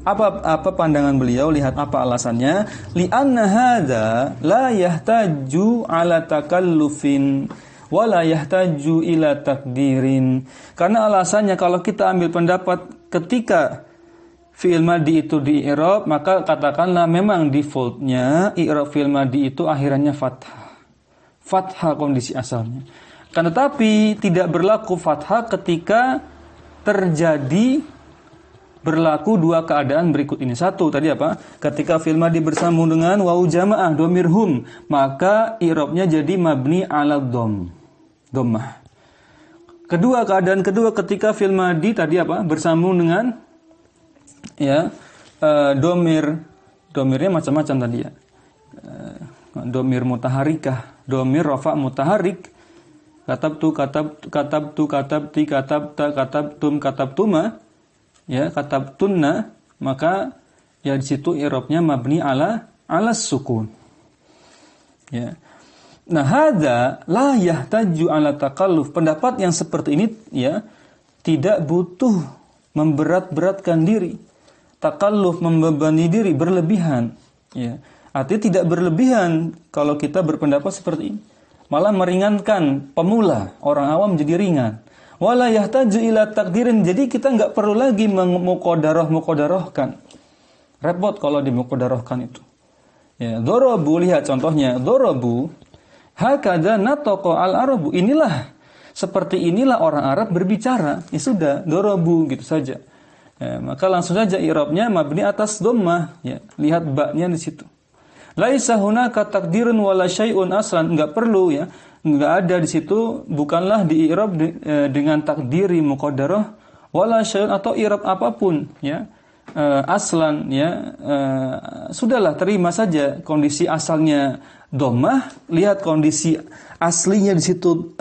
Apa pandangan beliau? Lihat apa alasannya? Li anna hadza la yahtaju 'ala takallufin wa la yahtaju ila takdirin. Karena alasannya kalau kita ambil pendapat ketika fi'il madi itu di i'rab, maka katakanlah memang defaultnya i'rab fi'il madi itu akhirannya fathah. Fathah kondisi asalnya. Kan tetapi tidak berlaku fathah ketika terjadi berlaku dua keadaan berikut ini. 1 tadi apa? Ketika fi'il madi bersambung dengan wawu jamaah dhamir hum, maka i'rabnya jadi mabni 'ala dhammah. Kedua, keadaan kedua ketika fi'il madi tadi apa? Bersambung dengan ya domirnya macam-macam tadi ya, domir mutaharikah, domir rafa' mutaharik, katabtu, katabti, katabta, katabtum, katabtuma, ya katabtunna, maka ya di situ i'rabnya mabni ala sukun. Ya. Nah, hadza la yahtaju ala takalluf. Pendapat yang seperti ini ya tidak butuh memberat-beratkan diri. Takalluf, membebani diri, berlebihan. Ya. Artinya tidak berlebihan kalau kita berpendapat seperti ini. Malah meringankan pemula, orang awam jadi ringan. Wala yahtaju ila takdirin. Jadi kita nggak perlu lagi muqadarahkan. Repot kalau dimuqadarahkan itu. Ya, dorobu, lihat contohnya. Dorobu, hakadha nataqa al-arabu. Seperti inilah orang Arab berbicara. Ya sudah, dorobu gitu saja. Ya, maka langsung saja i'rabnya mabni atas dhammah. Ya, lihat ba-nya di situ. Laisa hunaka takdirun wala syai'un aslan, enggak perlu ya. Enggak ada di situ, bukanlah di i'rab dengan takdiri muqaddarah wala syai'un atau i'rab apapun ya. Aslan ya, sudahlah terima saja kondisi asalnya dhammah, lihat kondisi aslinya di situ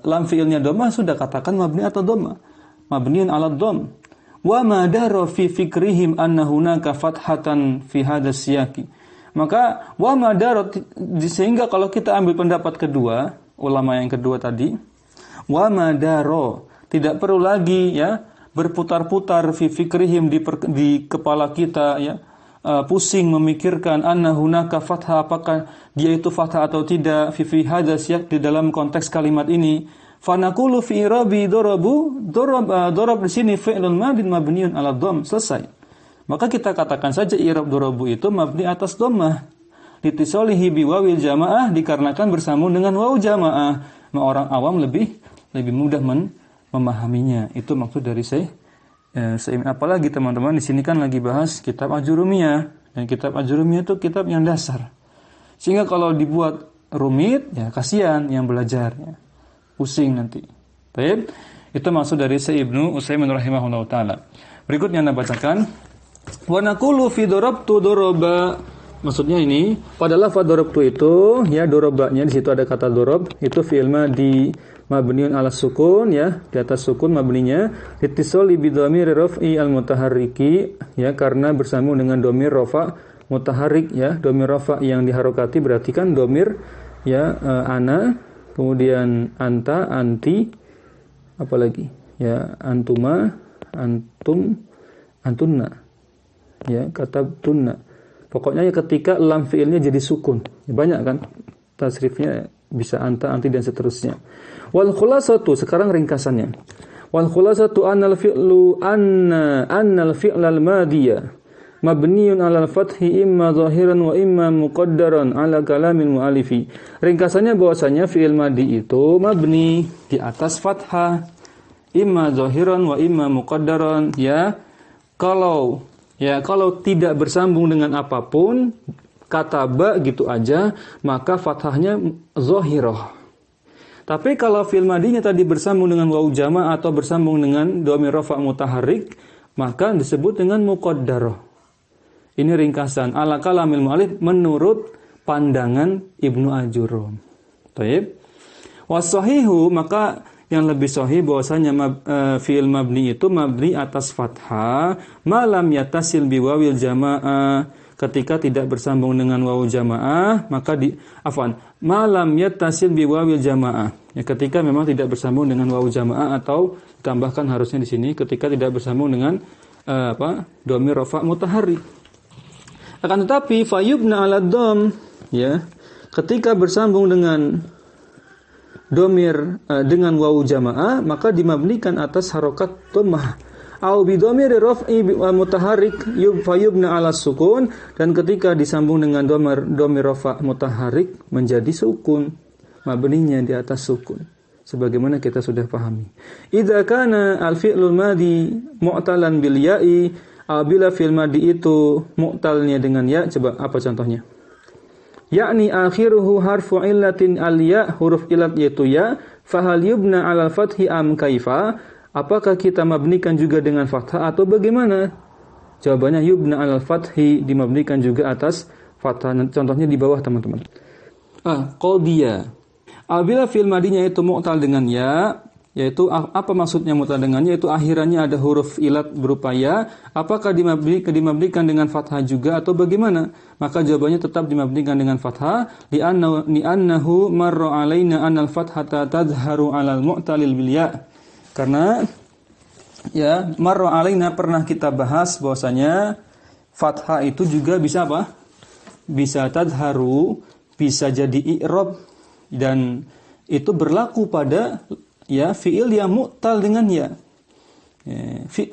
lam fi'ilnya dhammah, sudah katakan mabni atau dhammah. Mabniun 'ala dhamm. Wa ma dara fi fikrihim anna hunaka fathatan fi hadzal siyaqi. Maka wa ma dara, sehingga kalau kita ambil pendapat kedua, ulama yang kedua tadi, wa ma dara, tidak perlu lagi ya berputar-putar fi fikrihim di kepala kita ya, pusing memikirkan anna hunaka fathah, apakah dia itu fathah atau tidak fi hadzal siyaq, di dalam konteks kalimat ini. Fanaqulu fi irabi darabu, darab di sini fi'lun madin mabniun 'ala dhamm, selesai. Maka kita katakan saja i'rab darabu itu mabni atas dhammah. litisolihi biwawil jamaah, dikarenakan bersambung dengan waw jamaah. Orang awam lebih mudah memahaminya. Itu maksud dari apalagi teman-teman di sini kan lagi bahas kitab Ajurumiyah, dan kitab Ajurumiyah itu kitab yang dasar. Sehingga kalau dibuat rumit, ya kasihan yang belajar, ya. Pusing nanti. Baik, itu maksud dari Ibnu Utsaimin rahimahullah taala. Berikutnya Anda bacakan, wa naqulu fi darabtu daraba. Maksudnya ini pada lafaz darabtu itu, ya darabanya di situ ada kata darab, itu fi'il madhi mabniun ala sukun, ya di atas sukun mabninya, ittisali bi dhamir raf'i al mutaharriki, ya karena bersambung dengan dhamir rafa mutaharrik, ya dhamir rafa yang diharokati, berarti kan dhamir ya ana, kemudian anta, anti, apalagi ya antuma, antum, antunna, ya katabtunna. Pokoknya ya ketika lam fi'ilnya jadi sukun, ya, banyak kan tasrifnya, bisa anta, anti dan seterusnya. Wal khulasatu, sekarang ringkasannya. Wal khulasatu annal fi'lu annal fi'lal madiyah mabniun 'alal fathi imma zahiran wa imma muqaddaran 'ala kalamil mu'allifi. Ringkasannya bahwasanya fi'il madhi itu mabni di atas fathah, imma zahiran wa imma muqaddaran, ya kalau tidak bersambung dengan apapun, kata ba gitu aja, maka fathahnya zahirah. Tapi kalau fi'il madhinya tadi bersambung dengan wawu jama' atau bersambung dengan dhamir rafa' mutaharrik, maka disebut dengan muqaddarah. Ini ringkasan ala kalamil mu'allif menurut pandangan Ibnu Ajurum. Baik. Wasahihu, maka yang lebih sahih bahwasanya fi'il mabni itu mabni atas fathah malam yatasil biwawil jamaah, ketika tidak bersambung dengan wawu jamaah, maka malam yatasil biwawil jamaah, ya ketika memang tidak bersambung dengan wawu jamaah, atau ditambahkan harusnya di sini ketika tidak bersambung dengan dhamir rafa' mutaharrik. Akan tetapi fayubna 'ala dham, ya ketika bersambung dengan dhamir dengan wawu jamaah, maka dimabnikan atas harokat dhammah. Au bi dhamir raf'i mutaharrik fayubna 'ala sukun, dan ketika disambung dengan dhamir rafa' mutaharrik menjadi sukun, mabninya di atas sukun, sebagaimana kita sudah pahami. Idza kana al-fi'lul madhi mu'talan bil ya'i, apabila fi'il madhi itu mu'talnya dengan ya, coba apa contohnya? Yakni akhiruhu harfu illatin al-ya, huruf illat yaitu ya, fahal yubna 'alal fathi am kaifa? Apakah kita mabnikan juga dengan fathah atau bagaimana? Jawabannya yubna 'alal fathi, dimabnikan juga atas fathah. Contohnya di bawah teman-teman. Qadiyah. Apabila fi'il madhinya itu mu'tal dengan ya, yaitu apa maksudnya mu'tal dengannya? Yaitu akhirannya ada huruf ilat berupa ya. Apakah dimabnikan dengan fathah juga atau bagaimana? Maka jawabannya tetap dimabnikan dengan fathah. Li'annahu marra 'alaina anal fathata tadhharu 'alal mu'talil bil ya. Karena ya marra 'alaina pernah kita bahas bahwasanya fathah itu juga bisa apa? Bisa tadhharu, bisa jadi i'rab, dan itu berlaku pada ya fi'il yang mu'tal dengan ya.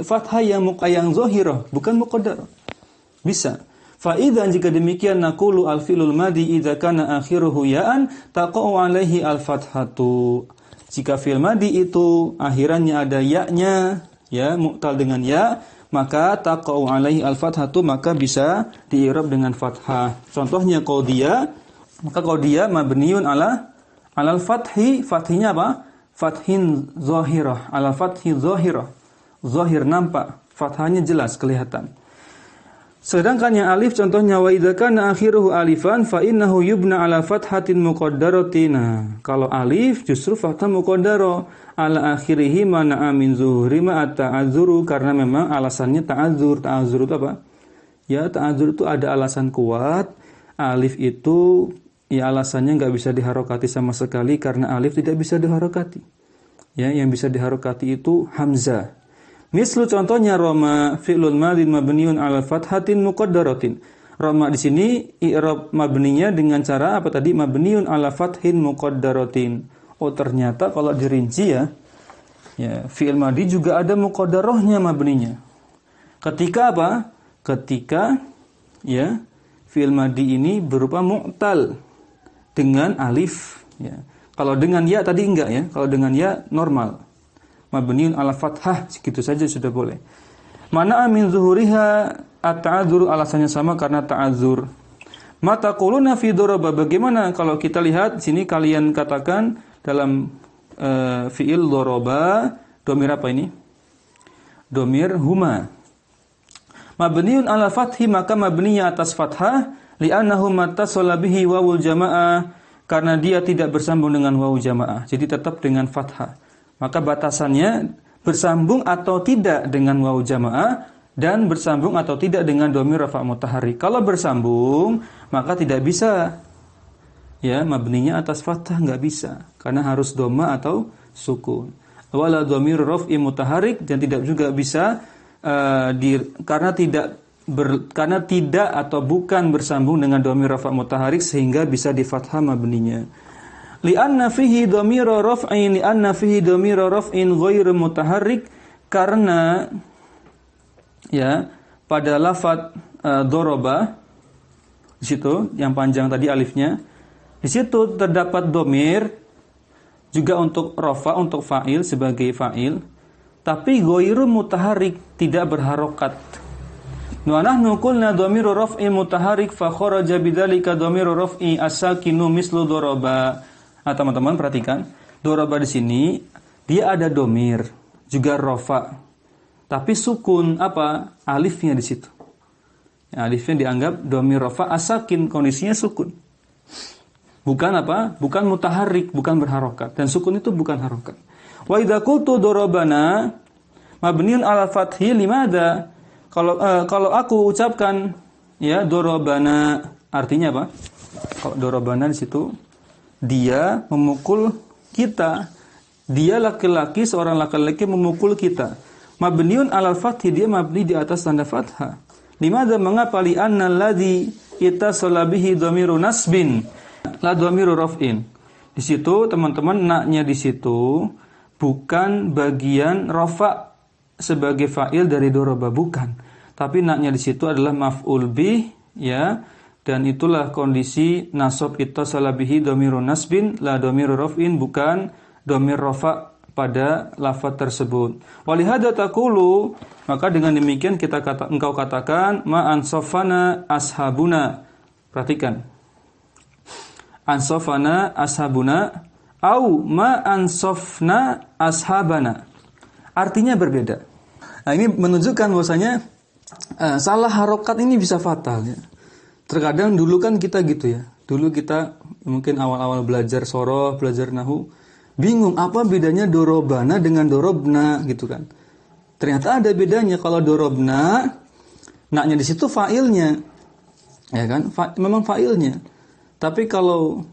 Fathah yang zahirah, bukan muqaddar. Bisa. Fa idzan, jika demikian, naqulu al-fi'lul madhi idza kana akhiruhu ya'an taqa'u 'alaihi al-fathatu. Jika fi'il madhi itu akhirannya ada ya-nya, ya mu'tal dengan ya, maka taqa'u 'alaihi al-fathatu, maka bisa di-i'rab dengan fathah. Contohnya qadiyah, maka qadiyah mabniun alal fathi, fathnya apa? Fathin zahirah, ala fathi zahirah. Zahir nampak, fathahnya jelas kelihatan. Sedangkan yang alif contohnya wa idza kana akhiruhu alifan fa innahu yubna ala fathatin muqaddaratin. Kalau alif justru fathah muqaddara, ala akhirih mana min zuhri ma ta'azzuru, karena memang alasannya ta'azzur. Ta'azzur itu apa? Ya, ta'azzur itu ada alasan kuat. Alif itu ya alasannya enggak bisa diharokati sama sekali, karena alif tidak bisa diharokati. Ya, yang bisa diharokati itu hamzah. Mislu contohnya roma fi'lul madhin mabniun 'ala fathatin muqaddaratin. Roma di sini i'rab mabninya dengan cara apa tadi? Mabniun 'ala fathin muqaddaratin. Oh, ternyata kalau dirinci ya fi'il madhi juga ada muqaddarahnya mabninya. Ketika apa? Ketika ya fi'il madhi ini berupa mu'tal dengan alif, ya. Kalau dengan ya tadi enggak ya. Kalau dengan ya normal. Mabniun ala fathah, segitu saja sudah boleh. Mana min zuhuriha at-ta'adzur, alasannya sama karena ta'adzur. Mata quluna fi daraba, bagaimana kalau kita lihat sini kalian katakan dalam fi'il daraba, domir apa ini? Domir huma. Mabniun ala fathi, maka mabninya atas fathah, li'annahu mattasala bihi wawul jamaah, karena dia tidak bersambung dengan wawu jamaah. Jadi tetap dengan fathah. Maka batasannya bersambung atau tidak dengan wawu jamaah dan bersambung atau tidak dengan dhamir rafa' mutaharrik. Kalau bersambung, maka tidak bisa ya mabninya atas fathah, enggak bisa. Karena harus dhamma atau sukun. Wala dhamir raf'i mutaharrik, dan tidak juga bisa karena tidak atau bukan bersambung dengan dhamir rafa' mutaharrik sehingga bisa di fathah mabninya. Li'anna fihi dhamira raf'in ghairu mutaharrik, karena ya pada lafaz daraba di situ yang panjang tadi alifnya, di situ terdapat dhamir juga untuk rafa, untuk fa'il sebagai fa'il, tapi ghairu mutaharrik, tidak berharokat. Wa nahnu qulna dhamiru raf'i mutaharrik fa kharaja bidzalika dhamiru raf'i as-sakinu mislu daraba. Nah, teman-teman perhatikan, daraba di sini dia ada dhamir, juga rafa. Tapi sukun apa? Alifnya di situ. Ya, alifnya dianggap dhamir rafa as-sakin, kondisinya sukun. Bukan apa? Bukan mutaharrik, bukan berharokat. Dan sukun itu bukan harokat. Wa idza qultu darabana mabniun ala fathi limada? Kalau aku ucapkan ya darabana, artinya apa? Kalau darabana di situ dia memukul kita. Dia laki-laki, seorang laki-laki memukul kita. Mabniun alal fathi, dia mabni di atas tanda fathah. Limadha, mengapa? Li'anna alladhi ittasala bihi dhamiru nasbin la dhamiru raf'in. Di situ teman-teman, naknya di situ bukan bagian rafa' sebagai fa'il dari daraba, bukan. Tapi naknya di situ adalah maf'ul bih, ya. Dan itulah kondisi nasab ittasala bihi dhamirun nasbin la dhamiru raf'in, bukan dhamir rafa' pada lafaz tersebut. Walihada taqulu, maka dengan demikian engkau katakan ma ansafana ashabuna. Perhatikan. Ansafana ashabuna au ma ansafna ashabana. Artinya berbeda. Nah, ini menunjukkan bahwasanya salah harokat ini bisa fatal ya. Terkadang dulu kan kita gitu ya. Dulu kita mungkin awal-awal belajar soroh, belajar nahu, bingung apa bedanya dorobana dengan dorobna gitu kan. Ternyata ada bedanya. Kalau dorobna, naknya di situ fa'ilnya. Ya kan? Memang fa'ilnya. Tapi kalau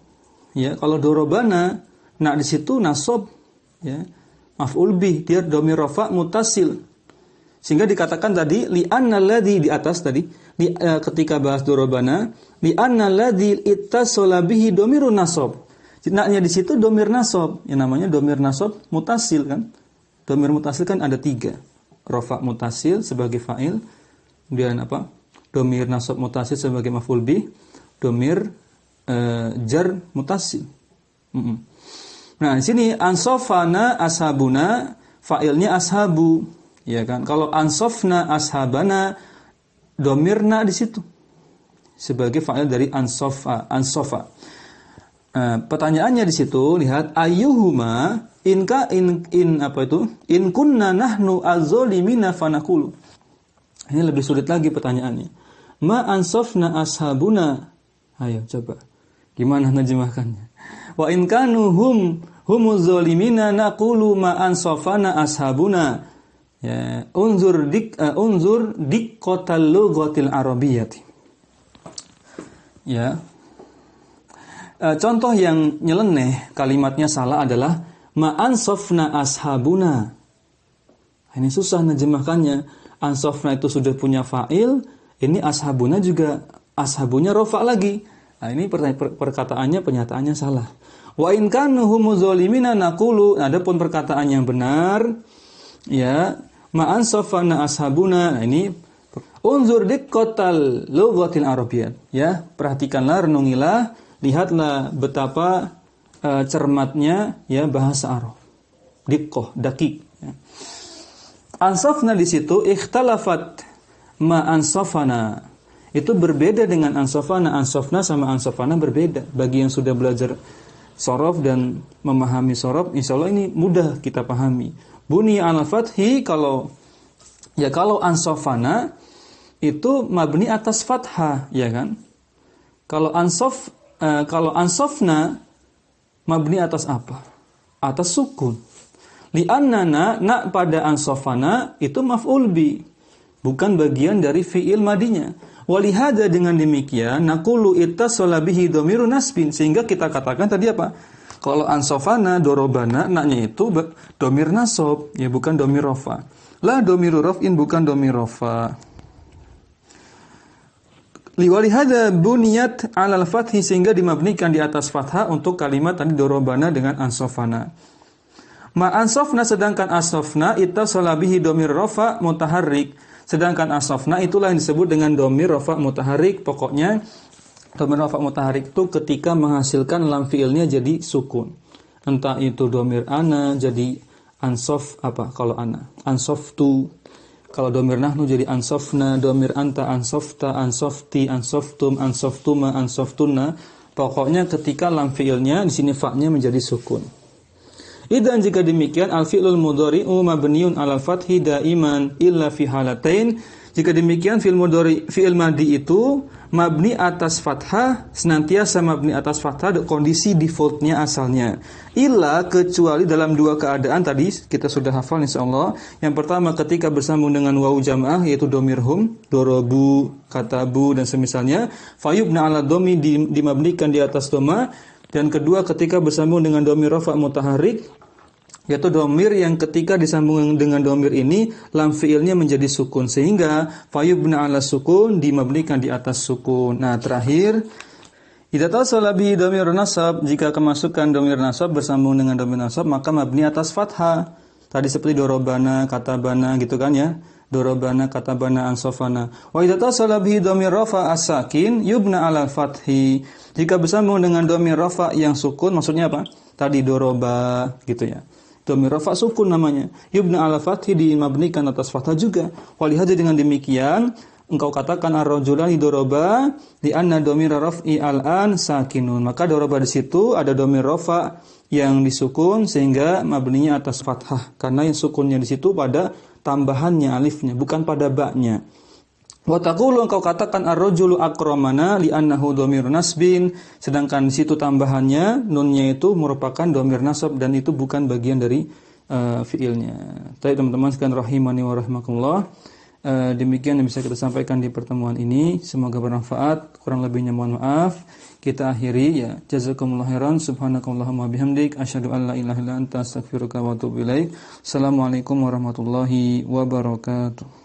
dorobana, nak di situ nasab ya. Maf'ul bih, dia dhamir rafa' muttasil. Sehingga dikatakan tadi li'anna alladhi di atas tadi ketika bahas dorobana, li'anna alladhi ittasala bihi dhamirun nasab. Naknya di situ dhamir nasab, yang namanya dhamir nasab mutasil kan. Dhamir mutasil kan ada 3. Rafa' mutasil sebagai fa'il, kemudian apa? Dhamir nasab mutasil sebagai maf'ul bih, dhamir jar mutasil. Nah, di sini ansafana ashabuna, fa'ilnya ashabu. Ya kan? Kalau ansofna ashabana, domirna di situ sebagai fa'il dari ansofa. Pertanyaannya di situ, lihat ayyuhuma in kunna nahnu az-zalimina fanaqulu. Ini lebih sulit lagi pertanyaannya. Ma ansofna ashabuna. Ayo coba. Gimana nerjemahkannya? Wa in kanu humuz zalimina naqulu ma ansofana ashabuna. Ya, unzur diqqatal lughatil arabiyyati. Ya. Contoh yang nyeleneh, kalimatnya salah adalah ma ansafna ashabuna. Ini susah nerjemahkannya. Ansafna itu sudah punya fa'il, ini ashabuna juga ashabunya rafa' lagi. Nah, ini perkataannya, penyataannya salah. Wa in kanu humuz zalimina naqulu. Adapun perkataan yang benar, ya, ma ansafana ashabuna. Nah, ini Unzur diqqatal lughatil arabiyyah. Ya, perhatikanlah, renungilah, lihatlah betapa cermatnya ya bahasa Arab. Diqqah, dakik. Ya. Ansafna di situ ikhtalafat ma ansafana. Itu berbeda dengan ansafana. Ansafna sama ansafana berbeda. Bagi yang sudah belajar sorof dan memahami sorof, insya Allah ini mudah kita pahami. Buni al-fathi, kalau ansafana itu mabni atas fathah, ya kan? Kalau ansafna mabni atas apa? Atas sukun. Li'annana, na pada ansafana itu maf'ul bi, bukan bagian dari fi'il madinya. Walihada, dengan demikian naqulu ittasala bihi dhamirun nasbin, sehingga kita katakan tadi apa? Kalau ansafana dorobana, naknya itu dhamir nasab, ya bukan dhamir rafa. La dhamiru raf'in, bukan dhamir rafa. Liwalihada buniyat 'alal fathi, sehingga dimabnikan di atas fathah untuk kalimat tadi dorobana dengan ansafana. Ma ansafna, sedangkan ansafna ittasala bihi dhamir rafa mutaharrik. Sedangkan ansafna itulah yang disebut dengan dhamir rafa mutaharrik. Pokoknya dhamir rafa mutaharrik itu ketika menghasilkan lam fiilnya jadi sukun. Entah itu dhamir ana jadi ansaf apa kalau ana, ansaftu. Kalau dhamir nahnu jadi ansafna, dhamir anta ansafta, ansafti, ansaftum, ansaftuma, ansaftunna. Pokoknya ketika lam fiilnya di sini fa-nya menjadi sukun. Idan, jika demikian, al-fi'lul mudhari'u mabniun 'alal fathi daiman illa fi halatain. Jika demikian, fi'il madi itu mabni atas fathah, senantiasa mabni atas fathah, kondisi defaultnya asalnya. Illa, kecuali dalam dua keadaan tadi kita sudah hafal insyaallah. Yang pertama ketika bersambung dengan wawu jamaah, yaitu domirhum, dorobu, katabu dan semisalnya, fayubna 'ala dhammi, dimabnikan di atas dhamma. Dan kedua ketika bersambung dengan dhamir rafa mutaharrik, yaitu dhamir yang ketika disambung dengan dhamir ini lam fiilnya menjadi sukun, sehingga fayubna 'ala sukun, dimabnikan di atas sukun. Nah, terakhir idza tasala bi dhamir nasab, jika kemasukan dhamir nasab bersambung dengan dhamir nasab maka mabni atas fathah. Tadi seperti dorobana, katabana gitu kan ya. Dorobana, katabana, ansafana. Wa idza tasala bi dhamir rafa as-sakin yubna 'ala fathi. Jika bersambung dengan dhamir rafa yang sukun, maksudnya apa? Tadi doroba gitu ya. Dhamir rafa sukun namanya. Yubna 'ala fathi, dimabnikan atas fathah juga. Walihada, dengan demikian engkau katakan ar-rajulani doroba li anna dhamir raf'i al-an sakinun. Maka doroba di situ ada dhamir rafa yang disukun sehingga mabninya atas fathah, karena yang sukunnya di situ pada tambahannya alifnya, bukan pada ba-nya. Wa taqulu, engkau katakan ar-rajulu akramana li annahu dhamir nasbin, sedangkan di situ tambahannya nunnya itu merupakan dhamir nasab dan itu bukan bagian dari fiilnya. Baik teman-teman sekalian rahimani wa rahimakumullah. Demikian yang bisa kita sampaikan di pertemuan ini, semoga bermanfaat. Kurang lebihnya mohon maaf. Kita akhiri ya. Jazakumullah khairan, subhanakallahumma bihamdik, asyhadu an la ilaha illa anta, astaghfiruka wa atubu ilaik. Assalamualaikum warahmatullahi wabarakatuh.